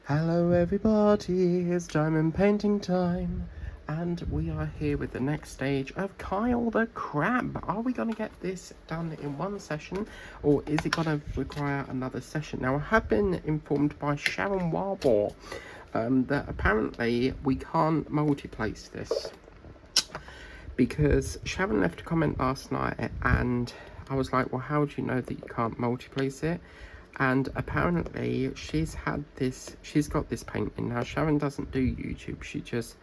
Hello everybody, it's diamond painting time, and we are here with the next stage of Kyle the Crab. Are we going to get this done in one session, or is it going to require another session? Now, I have been informed by Sharon Warbour that apparently we can't multi-place this, because Sharon left a comment last night and I was like, well, how do you know that you can't multi-place it? And apparently she's got this painting. Now, Sharon doesn't do YouTube, she just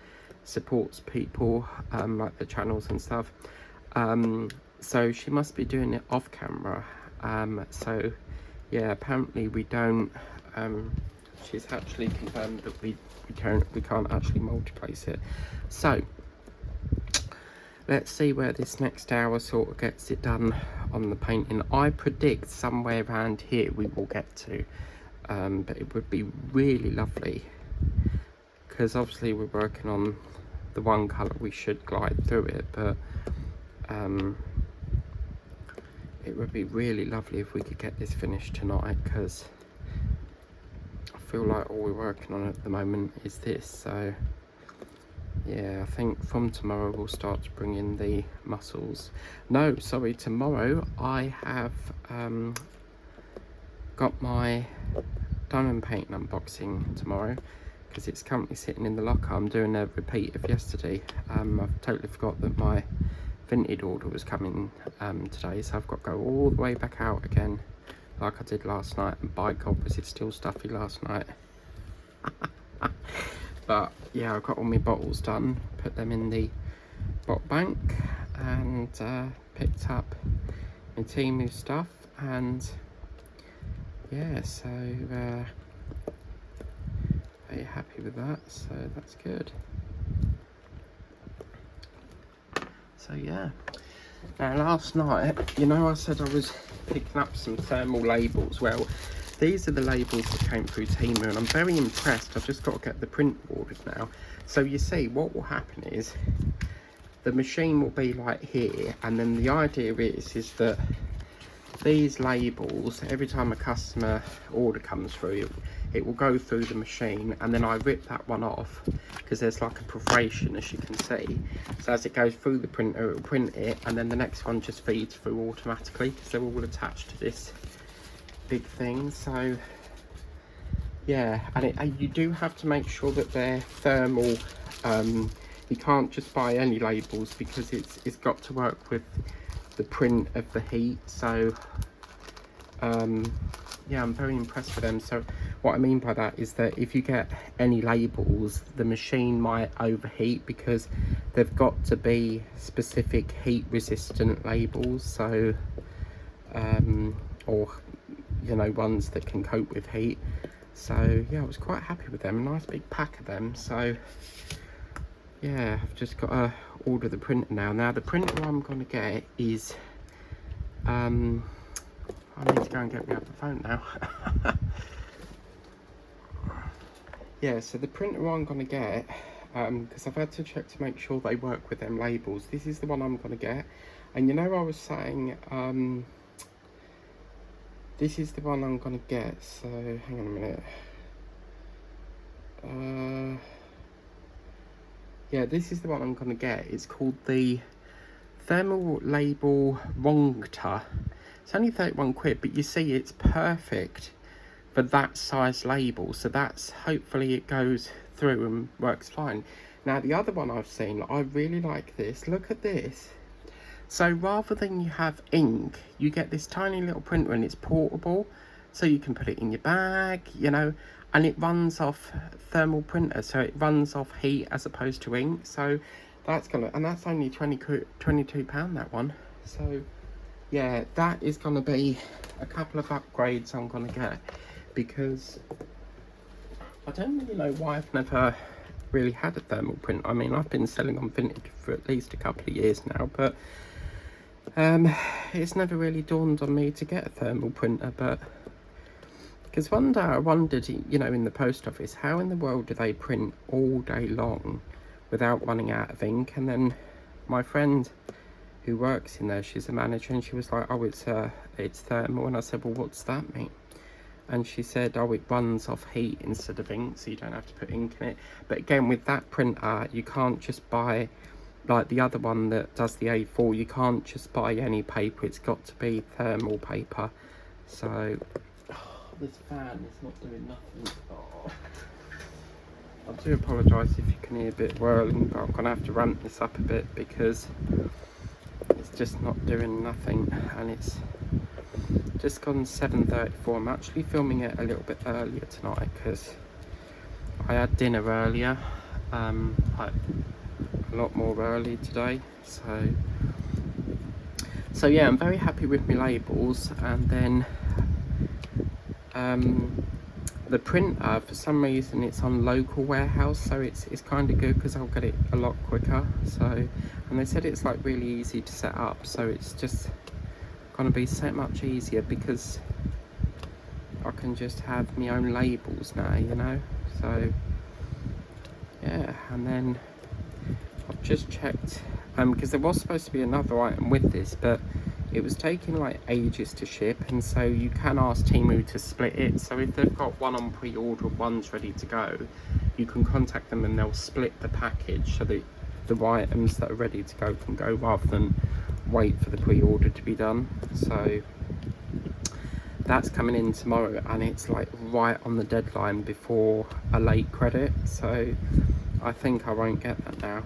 supports people, like the channels and stuff. So she must be doing it off camera. So yeah, apparently we don't, she's actually confirmed that we can't actually multi-place it. So let's see where this next hour sort of gets it done on the painting. I predict somewhere around here we will get to, but it would be really lovely, because obviously we're working on the one colour, we should glide through it, but it would be really lovely if we could get this finished tonight, because I feel like all we're working on at the moment is this. So yeah, I think from tomorrow we'll start to bring in the muscles. No, sorry, tomorrow I have got my diamond painting unboxing tomorrow, because it's currently sitting in the locker. I'm doing a repeat of yesterday. I've totally forgot that my Vinted order was coming today, so I've got to go all the way back out again like I did last night, and by God was it still stuffy last night. But yeah, I've got all my bottles done, put them in the bottle bank, and picked up my Temu stuff, and yeah, so very happy with that, so that's good. So yeah, now last night, you know, I said I was picking up some thermal labels. Well, these are the labels that came through Temu, and I'm very impressed. I've just got to get the print ordered now. So you see, what will happen is the machine will be like here, and then the idea is that these labels, every time a customer order comes through, it will go through the machine, and then I rip that one off, because there's like a perforation, as you can see. So as it goes through the printer, it will print it, and then the next one just feeds through automatically, because they're all attached to this big thing. So yeah, and you do have to make sure that they're thermal. You can't just buy any labels, because it's got to work with the print of the heat. So yeah, I'm very impressed with them. So what I mean by that is that if you get any labels, the machine might overheat, because they've got to be specific heat resistant labels. So or you know, ones that can cope with heat. So yeah, I was quite happy with them. A nice big pack of them. So yeah, I've just got to order the printer now. Now the printer I'm going to get is I need to go and get me up the phone now. Yeah, so the printer I'm going to get, because I've had to check to make sure they work with them labels. This is the one I'm going to get. And you know, I was saying this is the one I'm going to get. So hang on a minute. Yeah, this is the one I'm going to get. It's called the Thermal Label Rongta. It's only 31 quid, but you see, it's perfect for that size label. So that's, hopefully it goes through and works fine. Now the other one I've seen, I really like this. Look at this. So rather than you have ink, you get this tiny little printer, and it's portable, so you can put it in your bag, you know, and it runs off thermal printer, so it runs off heat as opposed to ink. So that's gonna, and that's only £22, that one. So yeah, that is gonna be a couple of upgrades I'm gonna get, because I don't really know why I've never really had a thermal printer. I mean, I've been selling on Vinted for at least a couple of years now, but it's never really dawned on me to get a thermal printer. But because one day I wondered, you know, in the post office, how in the world do they print all day long without running out of ink? And then my friend who works in there, she's a manager, and she was like, oh, it's thermal. And I said, well, what's that mean? and she said, oh, it runs off heat instead of ink, so you don't have to put ink in it. But again, with that printer, you can't just buy, like the other one that does the A4, you can't just buy any paper, it's got to be thermal paper. So this fan is not doing nothing. Oh. I do apologise if you can hear a bit whirling, but I'm going to have to ramp this up a bit because it's just not doing nothing, and it's just gone 7:34. I'm actually filming it a little bit earlier tonight because I had dinner earlier, like a lot more early today. So yeah, I'm very happy with my labels. And then the printer, for some reason it's on local warehouse, so it's kind of good because I'll get it a lot quicker. So, and they said it's like really easy to set up, so it's just gonna be so much easier because I can just have my own labels now, you know. So yeah, and then I've just checked because there was supposed to be another item with this, but it was taking like ages to ship, and so you can ask Temu to split it. So if they've got one on pre-order, one's ready to go, you can contact them and they'll split the package so that the items that are ready to go can go, rather than wait for the pre-order to be done. So that's coming in tomorrow, and it's like right on the deadline before a late credit, so I think I won't get that now.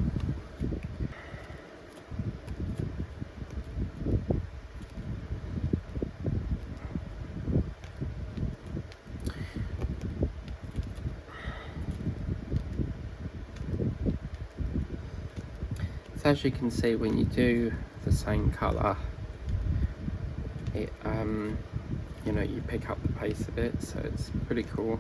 So as you can see, when you do the same colour, it you know, you pick up the pace a bit, so it's pretty cool.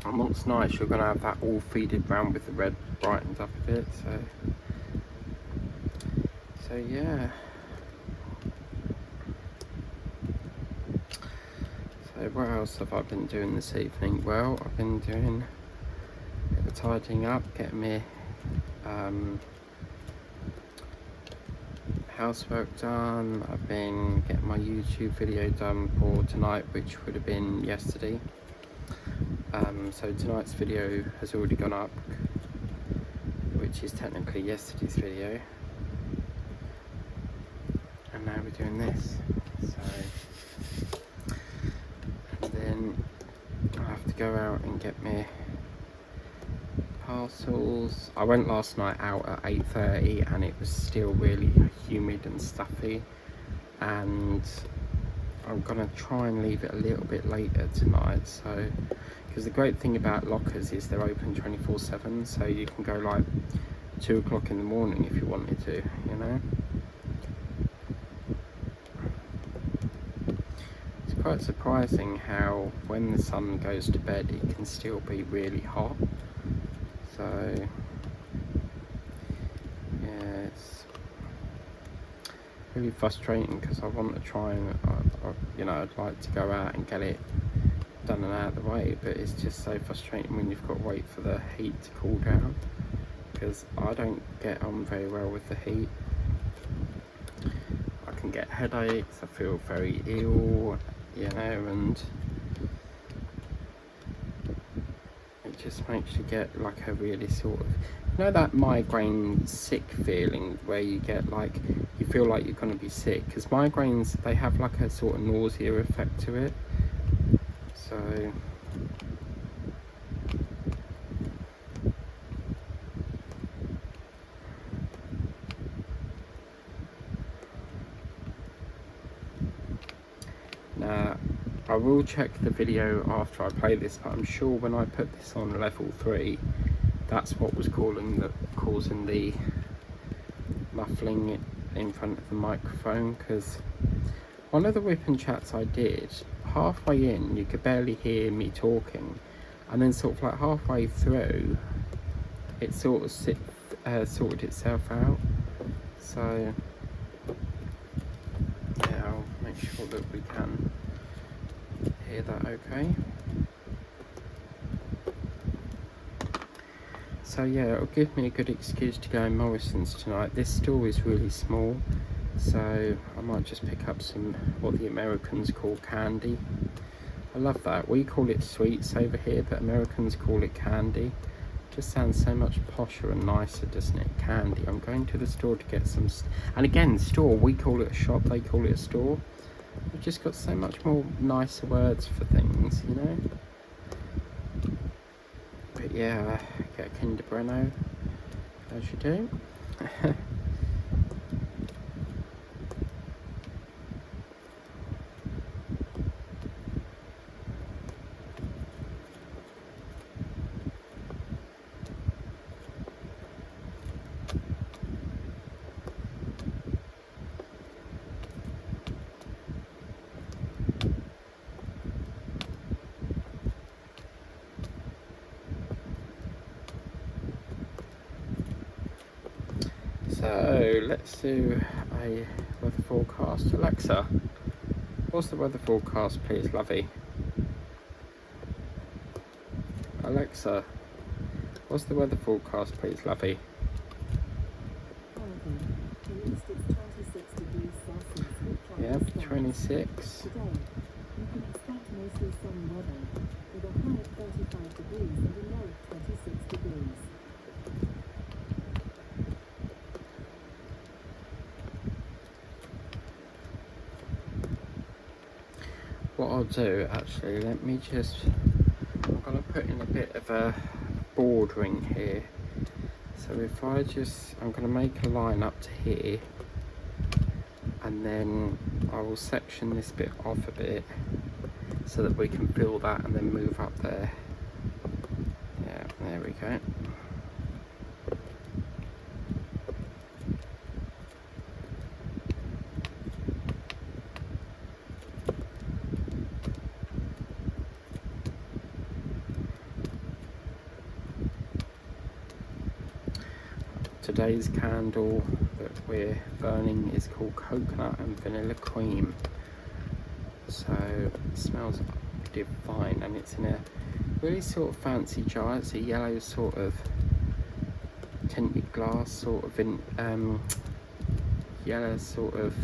And what's nice, you're going to have that all feeded round with the red brightened up a bit, so yeah. So what else have I been doing this evening? Well, I've been doing a bit of tidying up, getting me housework done. I've been getting my YouTube video done for tonight, which would have been yesterday. So tonight's video has already gone up, which is technically yesterday's video, and now we're doing this. So, and then I have to go out and get me parcels. I went last night out at 8:30 and it was still really humid and stuffy, and I'm gonna try and leave it a little bit later tonight. So, because the great thing about lockers is they're open 24/7, so you can go like 2 o'clock in the morning if you wanted to, you know. It's quite surprising how when the sun goes to bed it can still be really hot. So yeah, it's really frustrating because I want to try and you know, I'd like to go out and get it done and out of the way, but it's just so frustrating when you've got to wait for the heat to cool down, because I don't get on very well with the heat. I can get headaches, I feel very ill, you know, and it just makes you get like a really sort of, you know, that migraine sick feeling where you get like, you feel like you're going to be sick, because migraines, they have like a sort of nausea effect to it. So now I will check the video after I play this, but I'm sure when I put this on level 3, that's what was causing the muffling in front of the microphone, because one of the whip and chats I did, halfway in you could barely hear me talking, and then sort of like halfway through it sort of sorted itself out. So yeah, I'll make make sure that we can hear that okay. So yeah, it'll give me a good excuse to go in Morrison's tonight. This store is really small, so I might just pick up some, what the Americans call candy. I love that. We call it sweets over here, but Americans call it candy. Just sounds so much posher and nicer, doesn't it? Candy. I'm going to the store to get some, and again, store, we call it a shop, they call it a store. We've just got so much more nicer words for things, you know? But yeah, get a Kinder Bueno, as you do. So let's do a weather forecast. Alexa, what's the weather forecast, please, lovey? Alexa, what's the weather forecast, please, lovey? Yeah, 26. Today, you can expect mostly sunny weather, with a high of 35 degrees and a low of 26 degrees. What I'll do, actually, let me just, I'm going to put in a bit of a bordering here. So if I just, I'm going to make a line up to here, and then I will section this bit off a bit so that we can fill that and then move up there. Yeah, there we go. Today's candle that we're burning is called Coconut and Vanilla Cream. So it smells divine, and it's in a really sort of fancy jar. It's a yellow sort of tinted glass, sort of in yellow sort of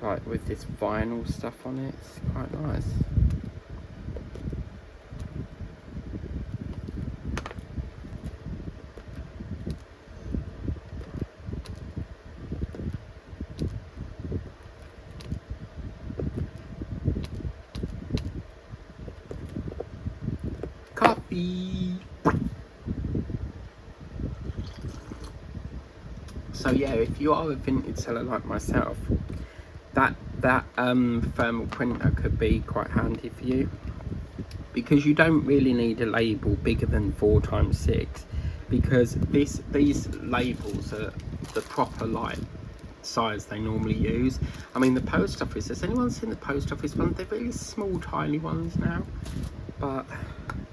like with this vinyl stuff on it. It's quite nice. Coffee. So yeah, if you are a vintage seller like myself, that thermal printer could be quite handy for you, because you don't really need a label bigger than 4x6, because these labels are the proper like size they normally use. I mean, the post office, has anyone seen the post office ones? They're really small tiny ones now, but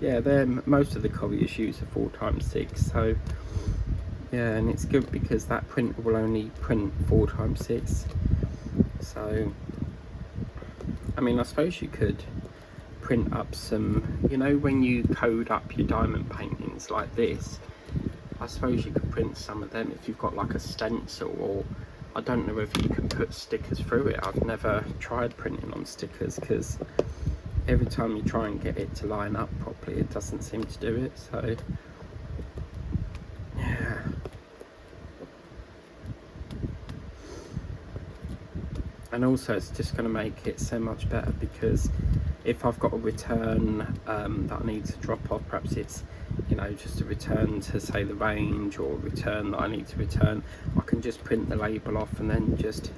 yeah, they're, most of the couriers use a 4x6. So yeah, and it's good because that printer will only print 4x6. So I mean, I suppose you could print up some, you know, when you code up your diamond paintings like this, I suppose you could print some of them if you've got like a stencil, or I don't know if you can put stickers through it. I've never tried printing on stickers, because every time you try and get it to line up properly, it doesn't seem to do it. So yeah. And also it's just going to make it so much better, because if I've got a return that I need to drop off, perhaps it's, you know, just a return to say the range, or a return that I need to return, I can just print the label off, and then just,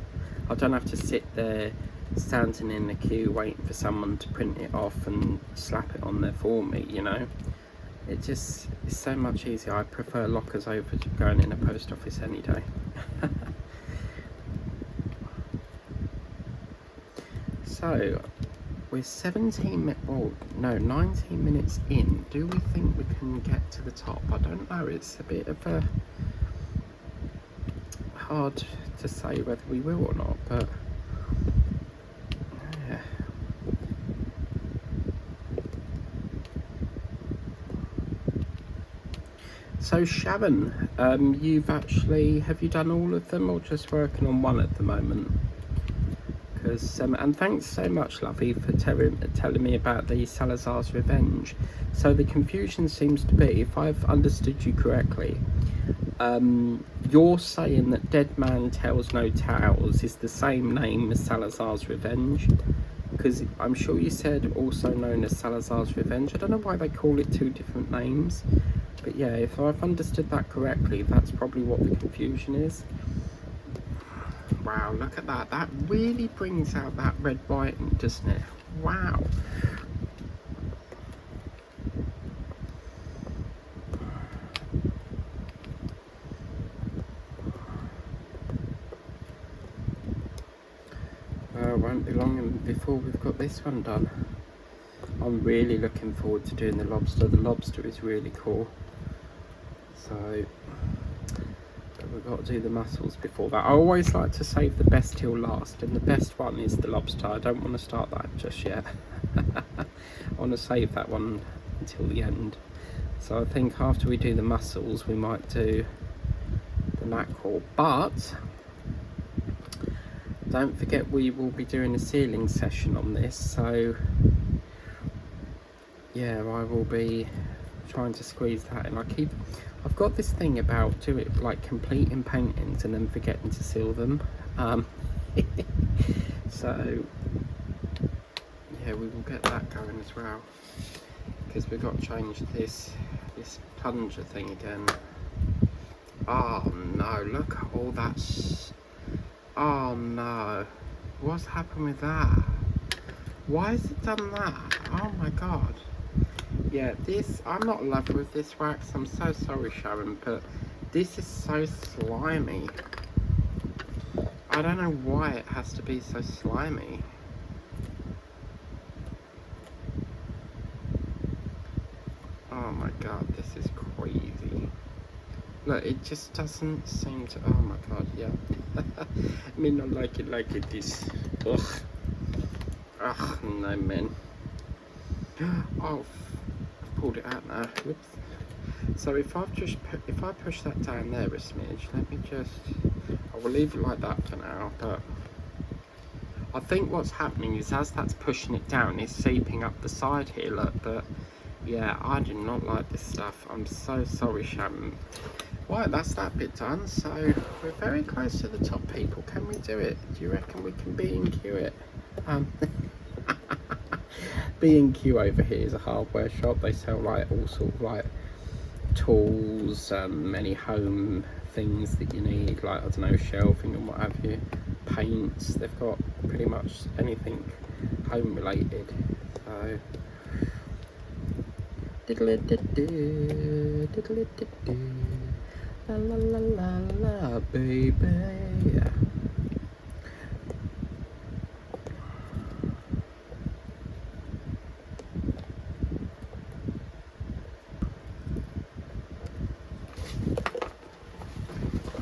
I don't have to sit there standing in the queue waiting for someone to print it off and slap it on there for me, you know. It just is so much easier. I prefer lockers over to going in a post office any day. So we're 19 minutes in. Do we think we can get to the top? I don't know. It's a bit of a hard to say whether we will or not, but yeah. So Sharon, have you done all of them or just working on one at the moment? Because and thanks so much, lovey, for telling me about the Salazar's Revenge. So the confusion seems to be, if I've understood you correctly, you're saying that Dead Man Tells No Tales is the same name as Salazar's Revenge, because I'm sure you said also known as Salazar's Revenge. I don't know why they call it two different names, but yeah, if I've understood that correctly, that's probably what the confusion is. Wow, look at that. That really brings out that red writing, doesn't it? Wow. It won't be long before we've got this one done. I'm really looking forward to doing the lobster. The lobster is really cool. So, but we've got to do the mussels before that. I always like to save the best till last, and the best one is the lobster. I don't want to start that just yet. I want to save that one until the end. So I think after we do the mussels, we might do the mackerel. But don't forget, we will be doing a sealing session on this. So yeah, I will be trying to squeeze that in. I've got this thing about completing paintings and then forgetting to seal them. So yeah, we will get that going as well, because we've got to change this plunger thing again. Oh no, look at all that oh no, what's happened with that? Why has it done that? Oh my god. Yeah, I'm not in love with this wax. I'm so sorry, Sharon, but this is so slimy. I don't know why it has to be so slimy. Oh my god, this is crazy. Look, it just doesn't seem to... Oh my god, yeah. I mean, I like it this. Ugh. Ugh, no, man. Oh, I've pulled it out now. Whoops. So if I push that down there a smidge, let me just... I will leave it like that for now, but I think what's happening is as that's pushing it down, it's seeping up the side here, look, but yeah, I do not like this stuff. I'm so sorry, Sharon. Right, that's that bit done. So we're very close to the top, people. Can we do it? Do you reckon we can B&Q it? B&Q over here is a hardware shop. They sell like all sort of like tools, many home things that you need, like I don't know, shelving and what have you, paints. They've got pretty much anything home related. So diddle-a-did-do, diddle-a-did-do, la la la la la, baby. Yeah.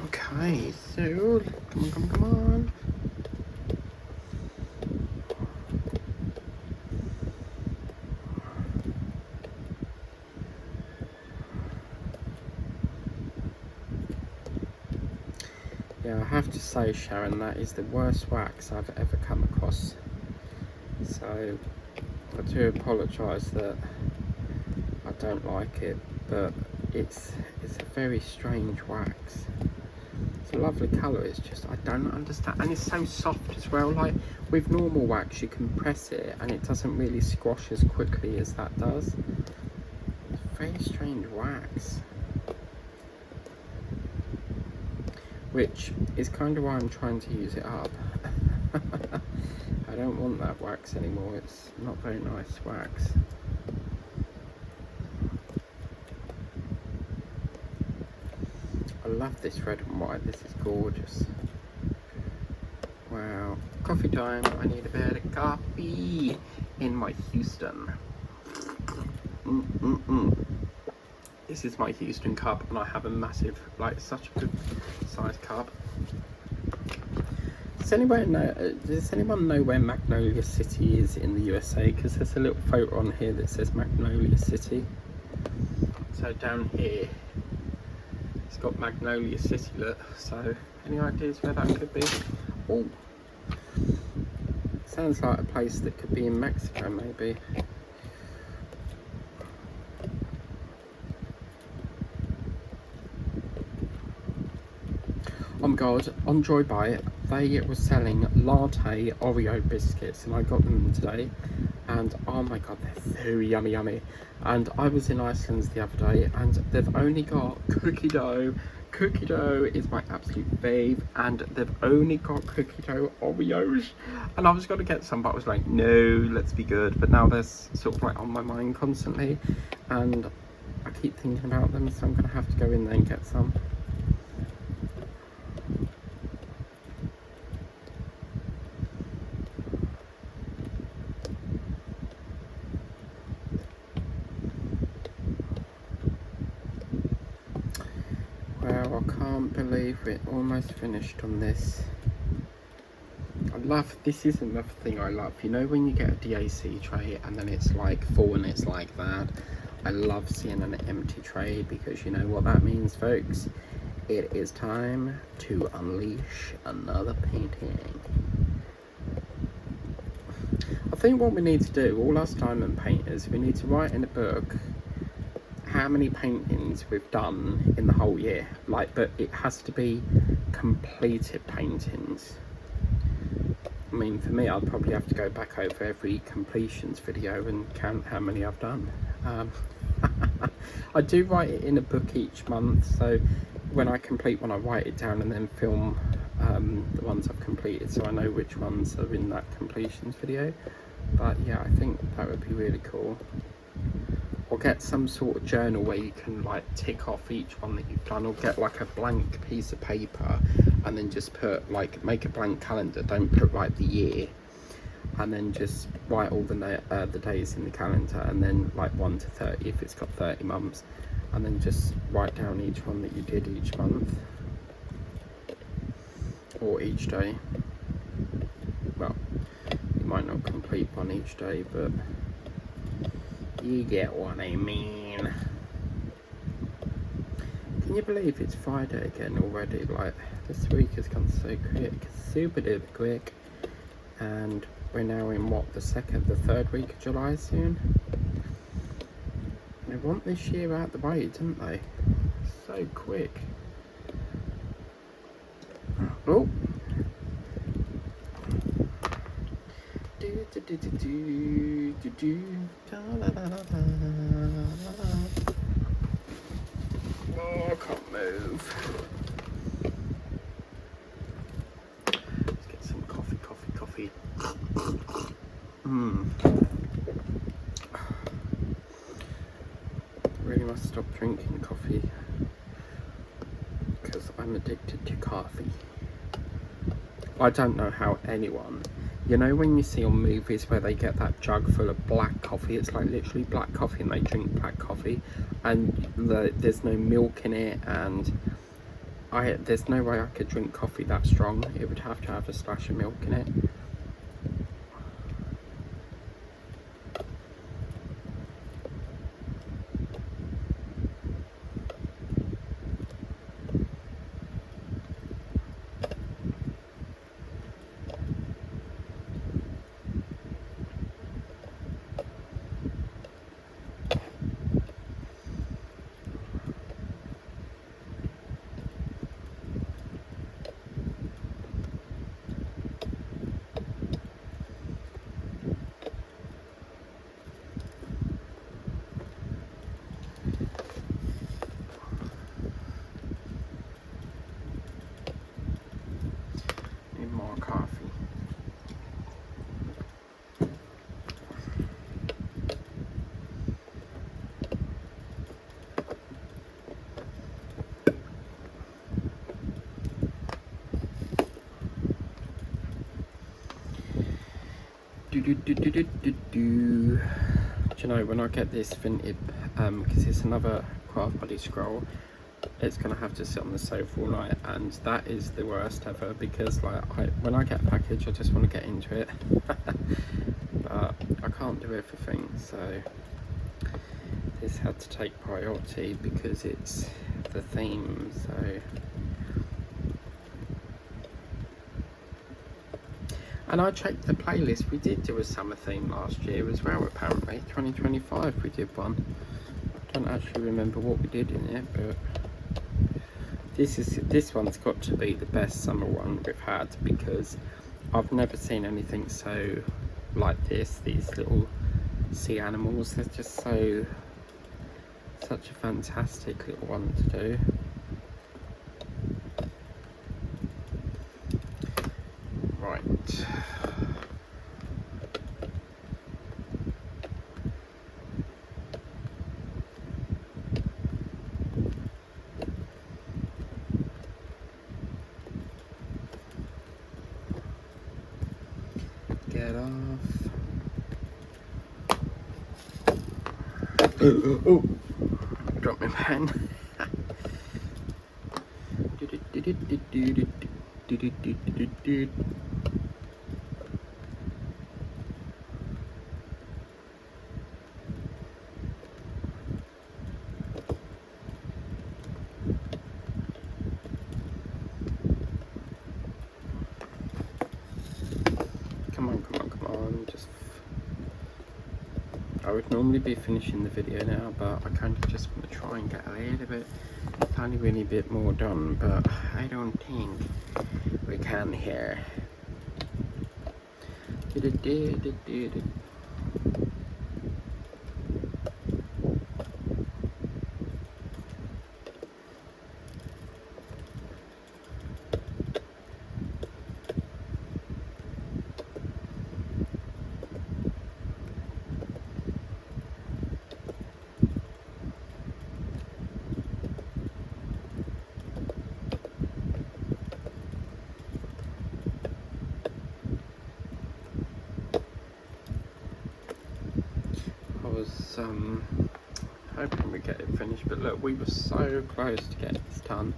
Okay, so come on. Yeah, I have to say, Sharon, that is the worst wax I've ever come across. So I do apologise that I don't like it, but it's a very strange wax. It's a lovely colour, it's just I don't understand, and it's so soft as well. Like with normal wax you can press it and it doesn't really squash as quickly as that does. It's a very strange wax, which is kind of why I'm trying to use it up. I don't want that wax anymore, it's not very nice wax. I love this red and white, this is gorgeous. Wow, coffee time, I need a bit of coffee in my Houston. This is my Houston cup and I have a massive, like such a good size cup. Does anyone know where Magnolia City is in the USA? Because there's a little photo on here that says Magnolia City. So down here, it's got Magnolia City, look. So, any ideas where that could be? Oh, sounds like a place that could be in Mexico, maybe. Oh my god, on Joy Buy, they were selling latte Oreo biscuits, and I got them today, and oh my god, they're so yummy. And I was in Iceland the other day, and they've only got cookie dough. Cookie dough is my absolute fave, and they've only got cookie dough Oreos, and I was going to get some, but I was like, no, let's be good. But now they're sort of like on my mind constantly, and I keep thinking about them, so I'm going to have to go in there and get some. Well, I can't believe we're almost finished on this. This is another thing I love, you know, when you get a DAC tray and then it's like full and it's like that. I love seeing an empty tray, because you know what that means, folks. It is time to unleash another painting. I think what we need to do, all us diamond painters, we need to write in a book how many paintings we've done in the whole year, like, but it has to be completed paintings. I mean, for me, I'd probably have to go back over every completions video and count how many I've done. I do write it in a book each month, so when I complete one, I write it down and then film the ones I've completed, so I know which ones are in that completions video. But yeah, I think that would be really cool. Or get some sort of journal where you can like tick off each one that you've done, or get like a blank piece of paper and then just put like, make a blank calendar, don't put like the year, and then just write all the days in the calendar, and then like 1 to 30 if it's got 30 months, and then just write down each one that you did each month or each day. Well, you might not complete one each day, but you get what I mean. Can you believe it's Friday again already? Like, this week has gone so quick, super duper quick, and we're now in what, the 3rd week of July soon. They want this year out the way, didn't they? So quick. Oh. Oh, I can't move. Let's get some coffee. Really must stop drinking coffee, because I'm addicted to coffee. I don't know how anyone, you know, when you see on movies where they get that jug full of black coffee, it's like literally black coffee, and they drink black coffee, and there's no milk in it, and there's no way I could drink coffee that strong. It would have to have a splash of milk in it. More coffee. Do you know, when I get this vintage, because it's another craft body scroll, it's gonna have to sit on the sofa all night, and that is the worst ever, because like when I get a package I just want to get into it. But I can't do everything, so this had to take priority because it's the theme. So, and I checked the playlist, we did do a summer theme last year as well, apparently 2025 we did one. I don't actually remember what we did in it, but this one's got to be the best summer one we've had, because I've never seen anything so like this. These little sea animals, they're just such a fantastic little one to do. Right. Get off. Oh, I dropped my pen. Come on, just... I would normally be finishing the video now, but I kind of just want to try and get a little bit, tiny really bit more done, but I don't think we can here. I was hoping we'd get it finished, but look, we were so close to getting this done.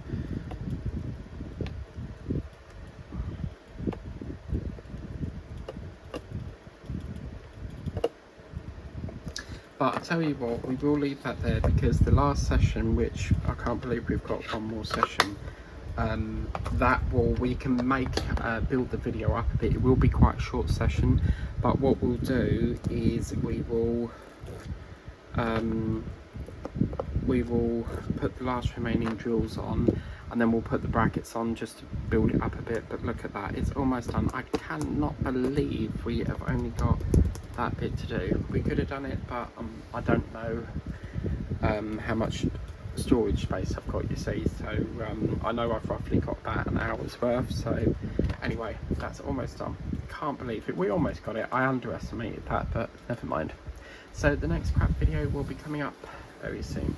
But I'll tell you what, we will leave that there, because the last session, which I can't believe we've got one more session, we can make build the video up a bit. It will be quite a short session, but what we'll do is we will put the last remaining drills on, and then we'll put the brackets on just to build it up a bit. But look at that, it's almost done. I cannot believe we have only got that bit to do. We could have done it, but I don't know how much storage space I've got, you see, so I know I've roughly got about an hour's worth. So anyway, that's almost done. Can't believe it, we almost got it. I underestimated that, but never mind. So the next crap video will be coming up very soon.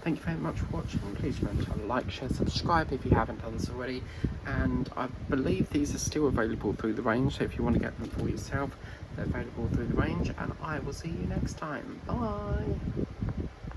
Thank you very much for watching. Please remember to like, share, subscribe if you haven't done so already, and I believe these are still available through the range, so if you want to get them for yourself, they're available through the range, and I will see you next time. Bye.